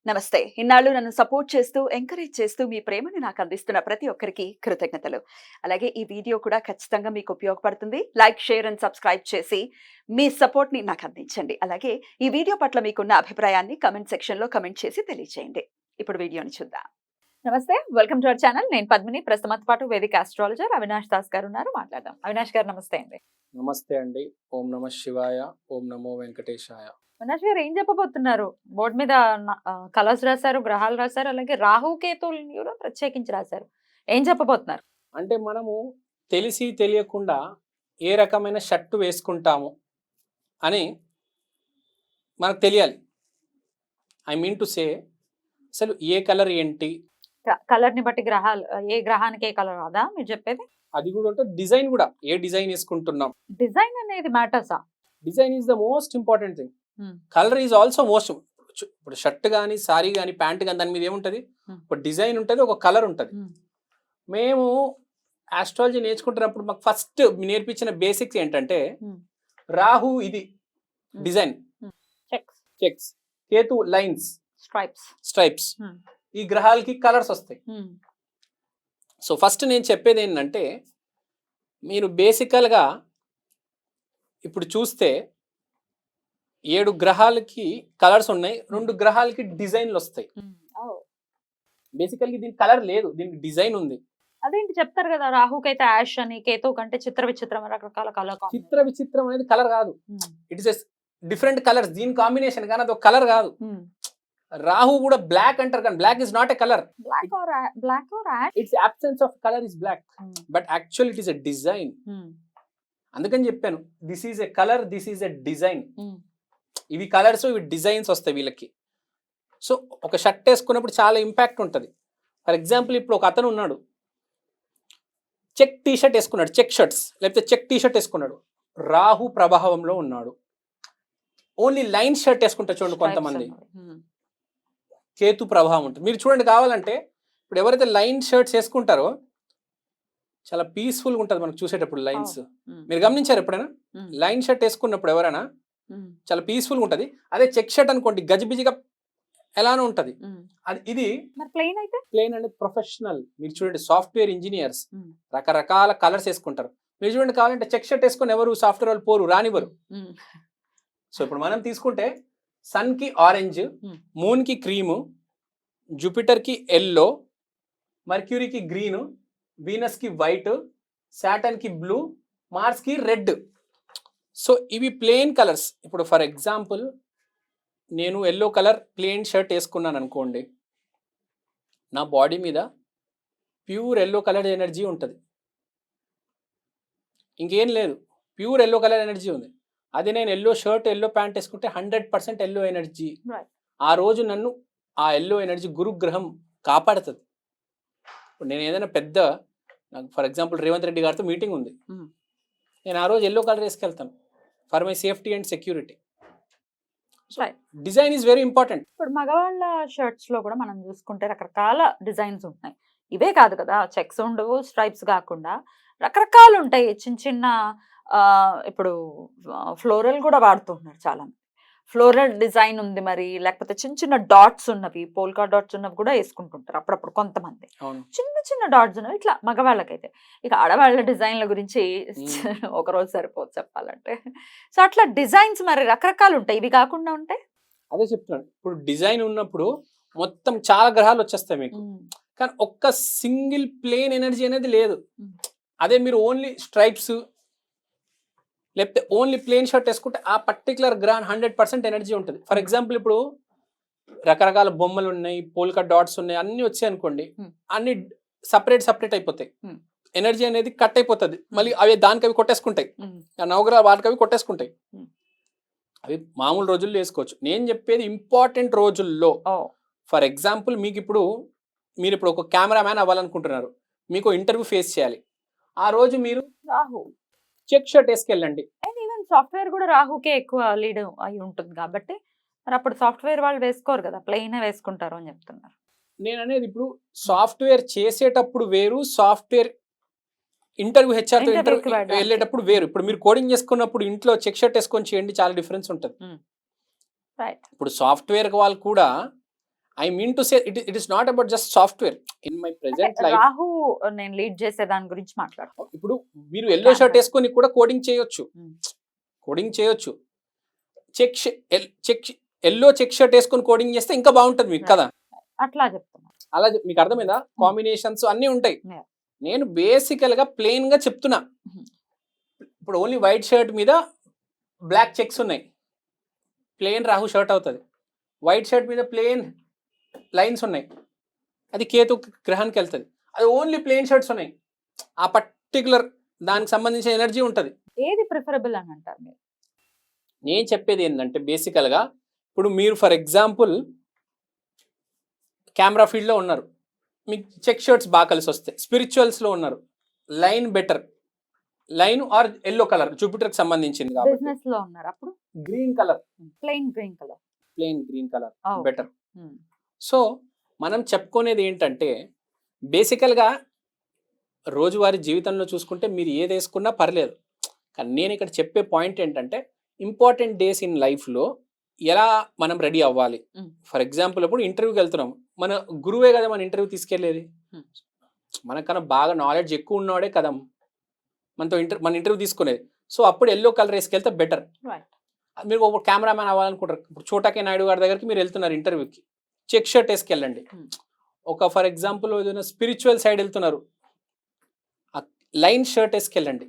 నమస్తే. ఇన్నాళ్ళు నన్ను సపోర్ట్ చేస్తూ, ఎంకరేజ్ చేస్తూ మీ ప్రేమని నాకు అందిస్తున్న ప్రతి ఒక్కరికి కృతజ్ఞతలు. అలాగే ఈ వీడియో కూడా ఖచ్చితంగా మీకు ఉపయోగపడుతుంది. లైక్, షేర్ అండ్ సబ్స్క్రైబ్ చేసి మీ సపోర్ట్‌ని నాకు అందించండి. అలాగే ఈ వీడియో పట్ల మీకున్న అభిప్రాయాన్ని కామెంట్ సెక్షన్‌లో కామెంట్ చేసి తెలియజేయండి. ఇప్పుడు వీడియోని చూద్దాం. నమస్తే. Welcome to our channel. నేను పద్మిని. ప్రస్తుతం పాటు వేదిక ఆస్ట్రాలజర్ అవినాష్ దాస్ గారు ఉన్నారు. మాట్లాడదాం. అవినాష్ గారు నమస్తే అండి. నమస్తే అండి. ఓం నమ శివాయ. ఓం నమో వెంకటేశాయ. అవినాష్ గారు ఏం చెప్పబోతున్నారు? బోర్డ్ మీద కలర్స్ రాశారు, గ్రహాలు రాశారు, అలాగే రాహు కేతువులని కూడా ప్రత్యేకించి రాశారు. ఏం చెప్పబోతున్నారు? అంటే మనము తెలిసి తెలియకుండా ఏ రకమైన షర్టు వేసుకుంటాము అని మనకు తెలియాలి. ఐ మీన్ టు సే అసలు ఏ కలర్ ఏంటి, కలర్ ని బట్టి గ్రహాలు ఏ గ్రహానికి ఏ కలర్ రాదా మీరు చెప్పేది? అది కూడా అంటే డిజైన్ కూడా ఏ డిజైన్ వేసుకుంటున్నాం. డిజైన్ అనేది మ్యాటర్సా? Design is the most important thing. Colour is also most. ఇప్పుడు షర్ట్ కానీ సారీ కానీ ప్యాంట్ కానీ దాని మీద ఏముంటుంది, ఒక డిజైన్ ఉంటుంది, ఒక కలర్ ఉంటుంది. మేము ఆస్ట్రాలజీ నేర్చుకుంటున్నప్పుడు మాకు ఫస్ట్ నేర్పించిన బేసిక్స్ ఏంటంటే రాహు ఇది design, checks, Ketu lines, stripes. ఈ గ్రహాలకి కలర్స్ వస్తాయి. సో ఫస్ట్ నేను చెప్పేది ఏంటంటే, మీరు బేసికల్గా ఇప్పుడు చూస్తే 7 గ్రహాలకి కలర్స్ ఉన్నాయి, 2 గ్రహాలకి డిజైన్లు వస్తాయి. బేసికల్గా దీనికి కలర్ లేదు, దీనికి డిజైన్ ఉంది. అదేంటి చెప్తారు కదా, రాహుకి అయితే యాష్ అని, కేతు కంటే చిత్ర విచిత్రం రకరకాల కలర్. చిత్ర విచిత్రం అనేది కలర్ కాదు, ఇట్ ఇస్ డిఫరెంట్ కలర్స్, దీని కాంబినేషన్, కానీ అది ఒక కలర్ కాదు. రాహు కూడా బ్లాక్ అంటారు, కానీ black is not a colour. It's absence of colour is black, but actual it is a design. అందుకని చెప్పాను, this is a colour, this is a design. ఇవి కలర్స్, ఇవి డిజైన్స్ వస్తాయి వీళ్ళకి. సో ఒక షర్ట్ వేసుకున్నప్పుడు చాలా ఇంపాక్ట్ ఉంటుంది. ఫర్ ఎగ్జాంపుల్ ఇప్పుడు ఒక అతను ఉన్నాడు, చెక్ టీ షర్ట్ వేసుకున్నాడు, చెక్ షర్ట్స్ లేకపోతే చెక్ టీ షర్ట్ వేసుకున్నాడు, రాహు ప్రభావంలో ఉన్నాడు. ఓన్లీ లైన్ షర్ట్ వేసుకుంటారు చూడండి కొంతమంది, కేతు ప్రభావం ఉంటుంది. మీరు చూడండి, కావాలంటే ఇప్పుడు ఎవరైతే లైన్ షర్ట్స్ వేసుకుంటారో చాలా పీస్ఫుల్గా ఉంటుంది మనకు చూసేటప్పుడు లైన్స్. మీరు గమనించారు ఎప్పుడైనా? లైన్ షర్ట్ వేసుకున్నప్పుడు ఎవరైనా చాలా పీస్ఫుల్గా ఉంటుంది. అదే చెక్ షర్ట్ అనుకోండి, గజిబిజిగా ఎలానో ఉంటుంది. అది ఇది ప్లెయిన్ అయితే, ప్లెయిన్ అనేది ప్రొఫెషనల్. మీరు చూడండి, సాఫ్ట్వేర్ ఇంజనీర్స్ రకరకాల కలర్స్ వేసుకుంటారు. మీరు చూడండి, కావాలంటే చెక్ షర్ట్ వేసుకొని ఎవరు సాఫ్ట్వేర్ వాళ్ళు పోరు, రానివ్వరు. సో ఇప్పుడు మనం తీసుకుంటే సన్ కి ఆరెంజ్, మూన్ కి క్రీము, జూపిటర్ కి ఎల్లో, మర్క్యూరీకి గ్రీన్, వీనస్ కి వైట్, సాటర్న్ కి బ్లూ, మార్స్ కి రెడ్. సో ఇవి ప్లెయిన్ కలర్స్. ఇప్పుడు ఫర్ ఎగ్జాంపుల్ నేను ఎల్లో కలర్ ప్లెయిన్ షర్ట్ వేసుకున్నాను అనుకోండి, నా బాడీ మీద ప్యూర్ ఎల్లో కలర్ ఎనర్జీ ఉంటుంది, ఇంకేం లేదు, ప్యూర్ ఎల్లో కలర్ ఎనర్జీ ఉంది. అది నేను ఎల్లో షర్ట్ ఎల్లో ప్యాంట్ వేసుకుంటే 100% ఎల్లో ఎనర్జీ. ఆ రోజు నన్ను ఆ ఎల్లో ఎనర్జీ గురుగ్రహం కాపాడుతుంది. ఇప్పుడు నేను ఏదైనా పెద్ద, నాకు ఫర్ ఎగ్జాంపుల్ రేవంత్ రెడ్డి గారితో మీటింగ్ ఉంది, నేను ఆ రోజు ఎల్లో కలర్ వేసుకెళ్తాను for my safety and security. Design is very important. ఇప్పుడు మగవాళ్ళ షర్ట్స్ లో కూడా మనం చూసుకుంటే రకరకాల డిజైన్స్ ఉంటాయి. ఇవే కాదు కదా, చెక్స్ ఉండవు, స్ట్రైప్స్ కాకుండా రకరకాలు ఉంటాయి. చిన్న చిన్న ఇప్పుడు ఫ్లోరల్ కూడా వాడుతుంటున్నారు చాలా మంది. ఫ్లోరల్ డిజైన్ ఉంది, మరి లేకపోతే చిన్న చిన్న డాట్స్ ఉన్నవి, పోల్కా డాట్స్ ఉన్నవి కూడా వేసుకుంటుంటారు అప్పుడప్పుడు కొంతమంది. చిన్న చిన్న డాట్స్ ఉన్నవి ఇట్లా మగవాళ్ళకైతే. ఇక ఆడవాళ్ళ డిజైన్ల గురించి ఒకరోజు సరిపోదు చెప్పాలంటే. సో అట్లా డిజైన్స్ మరి రకరకాలు ఉంటాయి, ఇవి కాకుండా ఉంటాయి. అదే చెప్తున్నాను, ఇప్పుడు డిజైన్ ఉన్నప్పుడు మొత్తం చాలా గ్రహాలు వచ్చేస్తాయి మీకు, కానీ ఒక్క సింగిల్ ప్లేన్ ఎనర్జీ అనేది లేదు. అదే మీరు ఓన్లీ స్ట్రైప్స్ లేకపోతే ఓన్లీ ప్లేన్ షర్ట్ వేసుకుంటే ఆ పర్టికులర్ గ్రహం 100% ఎనర్జీ ఉంటుంది. ఫర్ ఎగ్జాంపుల్ ఇప్పుడు రకరకాల బొమ్మలు ఉన్నాయి, పోల్కా డాట్స్ ఉన్నాయి, అన్ని వచ్చాయి అనుకోండి, అన్ని సపరేట్ అయిపోతాయి, ఎనర్జీ అనేది కట్ అయిపోతుంది. మళ్ళీ అవి దానికి అవి కొట్టేసుకుంటాయి, నవగ్రహాలు వాటికి అవి కొట్టేసుకుంటాయి. అవి మామూలు రోజుల్లో వేసుకోవచ్చు. నేను చెప్పేది ఇంపార్టెంట్ రోజుల్లో. ఫర్ ఎగ్జాంపుల్ మీకు ఇప్పుడు మీరు ఇప్పుడు ఒక కెమెరామ్యాన్ అవ్వాలనుకుంటున్నారు, మీకు ఇంటర్వ్యూ ఫేస్ చేయాలి. ఆ రోజు మీరు రాహు చెక్ షర్ట్ వేసుకెళ్ళండి. అండ్ ఈవెన్ సాఫ్ట్వేర్ కూడా రాహుకే ఎక్కువ లీడ్ అయి ఉంటుంది కాబట్టి మరి అప్పుడు సాఫ్ట్వేర్ వాళ్ళు వేసుకోరు కదా, ప్లెయిన్ వేసుకుంటారు అని చెప్తున్నారు. నేను అనేది ఇప్పుడు సాఫ్ట్వేర్ చేసేటప్పుడు వేరు, సాఫ్ట్వేర్ ఇంటర్వ్యూ హెచ్ఆర్తో ఇంటర్వ్యూ వెళ్ళేటప్పుడు వేరు. ఇప్పుడు మీరు కోడింగ్ చేసుకున్నప్పుడు ఇంట్లో చెక్ షర్ట్ వేసుకొని చేయండి, చాలా డిఫరెన్స్ ఉంటుంది. ఇప్పుడు సాఫ్ట్వేర్ వాళ్ళు కూడా I mean to say it is not about just software in my present life. Rahu నేను లీడ్ చేసే దాని గురించి మాట్లాడుతాను. ఇప్పుడు మీరు ఎల్లో షర్ట్ వేసుకొని కూడా కోడింగ్ చేయొచ్చు, కోడింగ్ చేయొచ్చు. చెక్ ఎల్లో చెక్ షర్ట్ వేసుకొని కోడింగ్ చేస్తే ఇంకా బాగుంటుంది మీకు కదా. అట్లా చెప్తున్నా, అలా మీకు అర్థమైందా? కాంబినేషన్స్ అన్ని ఉంటాయి. Yeah. నేను బేసికల్ గా ప్లెయిన్ గా చెప్తున్నా. ఇప్పుడు ఓన్లీ వైట్ షర్ట్ మీద బ్లాక్ చెక్స్ ఉన్నాయి, ప్లెయిన్ రాహు షర్ట్ అవుతుంది. వైట్ షర్ట్ మీద ప్లెయిన్ లైన్స్ ఉన్నాయి, అది కేతు గ్రహానికి వెళ్తుంది. అది ఓన్లీ ప్లెయిన్ షర్ట్స్ ఉన్నాయి, ఆ పర్టికులర్ దానికి సంబంధించిన ఎనర్జీ ఉంటుంది. ఏది ప్రిఫరబుల్ అని అంటారు మీరు? నేను చెప్పేది ఏంటంటే బేసికల్గా ఇప్పుడు మీరు ఫర్ ఎగ్జాంపుల్ కెమెరా ఫీల్డ్లో ఉన్నారు, మీకు చెక్ షర్ట్స్ బాగా కలిసి వస్తాయి. స్పిరిచువల్స్లో ఉన్నారు, line better, line or yellow colour జూపిటర్కి సంబంధించింది కాబట్టి. బిజినెస్ లో ఉన్నారు అప్పుడు green colour, plain green colour, plain green colour Okay. Better. So మనం చెప్పుకునేది ఏంటంటే బేసికల్గా రోజువారీ జీవితంలో చూసుకుంటే మీరు ఏది వేసుకున్నా పర్లేదు, కానీ నేను ఇక్కడ చెప్పే పాయింట్ ఏంటంటే ఇంపార్టెంట్ డేస్ ఇన్ లైఫ్లో ఎలా మనం రెడీ అవ్వాలి. ఫర్ ఎగ్జాంపుల్ ఇప్పుడు ఇంటర్వ్యూకి వెళ్తున్నాం, మన గురువే కదా మన ఇంటర్వ్యూ తీసుకెళ్లేది. మనకన్నా బాగా నాలెడ్జ్ ఎక్కువ ఉన్నవాడే కదా మనతో మన ఇంటర్వ్యూ తీసుకునేది. సో అప్పుడు ఎల్లో కలర్ వేసుకెళ్తే బెటర్. Right. మీరు ఒక కెమెరామ్యాన్ అవ్వాలనుకుంటారు, ఇప్పుడు చోటాకే నాయుడు గారి దగ్గరికి మీరు వెళ్తున్నారు ఇంటర్వ్యూకి, చెక్ షర్ట్ వేసుకెళ్ళండి. ఒక ఫర్ ఎగ్జాంపుల్ ఏదైనా స్పిరిచువల్ సైడ్ వెళ్తున్నారు, లైన్ షర్ట్ వేసుకెళ్ళండి.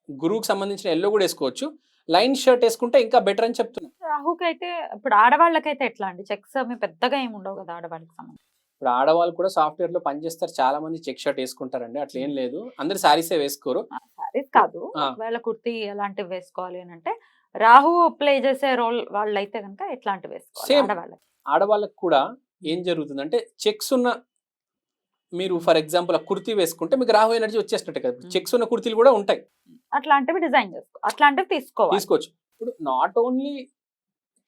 గురువుకి సంబంధించిన ఎల్లో కూడా వేసుకోవచ్చు, లైన్ షర్ట్ వేసుకుంటే ఇంకా బెటర్ అని చెప్తున్నా. రాహుకి అయితే ఇప్పుడు ఆడవాళ్ళకైతే ఎట్లా అండి? చెక్స్ అవి పెద్దగా ఏమి ఉండవు కదా ఆడవాళ్ళకి సంబంధించి. ఇప్పుడు ఆడవాళ్ళు కూడా సాఫ్ట్వేర్ లో పనిచేస్తారు, చాలా మంది చెక్ షర్ట్ వేసుకుంటారండి, అట్లా ఏం లేదు. అందరు సారీసే వేసుకోరు. సారీస్ కాదు, ఒకవేళ కుర్తీ అలాంటివి వేసుకోవాలి అని అంటే రాహు ప్లే చేసే రోల్ వాళ్ళైతే కనుక ఎట్లాంటివి వేసుకోవాలి Same. ఆడవాళ్ళకి? ఆడవాళ్ళకి కూడా ఏం జరుగుతుందంటే చెక్స్ ఉన్న మీరు ఫర్ ఎగ్జాంపుల్ ఆ కుర్తీ వేసుకుంటే మీకు రాహు ఎనర్జీ వచ్చేసినట్టే కదా. చెక్స్ ఉన్న కుర్తీలు కూడా ఉంటాయి, అట్లాంటివి డిజైన్ చేసుకో, అట్లాంటివి తీసుకోవచ్చు. ఇప్పుడు నాట్ ఓన్లీ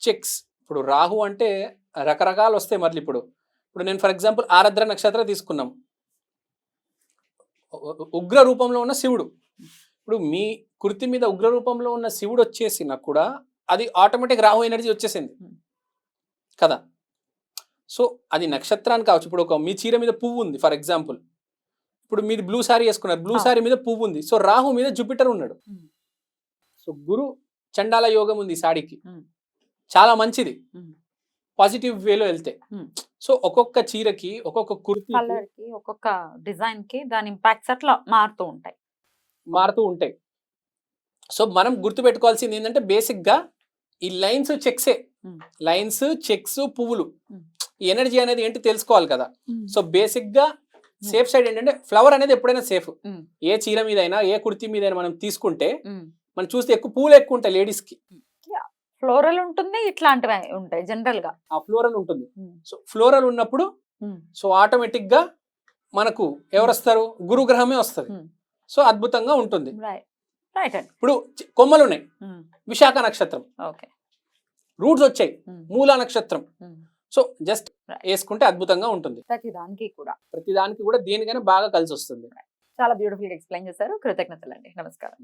చెక్స్, ఇప్పుడు రాహు అంటే రకరకాలు వస్తాయి. మళ్ళీ ఇప్పుడు నేను ఫర్ ఎగ్జాంపుల్ ఆరాధ్ర నక్షత్రం తీసుకున్నాం, ఉగ్ర రూపంలో ఉన్న శివుడు. ఇప్పుడు మీ కుర్తి మీద ఉగ్ర రూపంలో ఉన్న శివుడు వచ్చేసినా కూడా అది ఆటోమేటిక్ రాహు ఎనర్జీ వచ్చేసింది కదా. సో అది నక్షత్రాన్ని కావచ్చు. ఇప్పుడు ఒక మీ చీర మీద పువ్వు ఉంది ఫర్ ఎగ్జాంపుల్, ఇప్పుడు మీరు బ్లూ సారీ వేసుకున్నారు, బ్లూ సారీ మీద పువ్వు ఉంది, సో రాహు మీద జూపిటర్ ఉన్నాడు. సో గురు చండాల యోగం ఉంది ఈ సాడీకి, చాలా మంచిది పాజిటివ్ వేలో వెళ్తే. సో ఒక్కొక్క చీరకి ఒక్కొక్క కుర్తి కలర్ కి ఒక్కొక్క డిజైన్ కి దాని ఇంపాక్ట్స్ అట్లా మారుతూ ఉంటాయి. సో మనం గుర్తు పెట్టుకోవాల్సింది ఏంటంటే బేసిక్ గా ఈ లైన్స్ చెక్సే, లైన్స్ చెక్స్ పువ్వులు, ఈ ఎనర్జీ అనేది ఏంటి తెలుసుకోవాలి కదా. సో బేసిక్ గా సేఫ్ సైడ్ ఏంటంటే ఫ్లవర్ అనేది ఎప్పుడైనా సేఫ్. ఏ చీర మీద అయినా ఏ కుర్తి మీద అయినా మనం తీసుకుంటే మనం చూస్తే ఎక్కువ పూలు ఎక్కువ ఉంటాయి లేడీస్ కి. ఫ్లోరల్ ఉంటుంది, ఇట్లాంటివి ఉంటాయి జనరల్ గా. ఆ ఫ్లోరల్ ఉంటుంది. సో ఫ్లోరల్ ఉన్నప్పుడు సో ఆటోమేటిక్ గా మనకు ఎవరు వస్తారు? గురుగ్రహమే వస్తుంది. సో అద్భుతంగా ఉంటుంది. ఇప్పుడు కొమ్మలు ఉన్నాయి, విశాఖ నక్షత్రం, రూట్స్ వచ్చాయి, మూలా నక్షత్రం. సో జస్ట్ వేసుకుంటే అద్భుతంగా ఉంటుంది. ప్రతిదానికి కూడా దేనికైనా బాగా కలిసి వస్తుంది. చాలా బ్యూటిఫుల్ గా ఎక్స్ప్లెయిన్ చేశారు. కృతజ్ఞతలు అండి. నమస్కారం.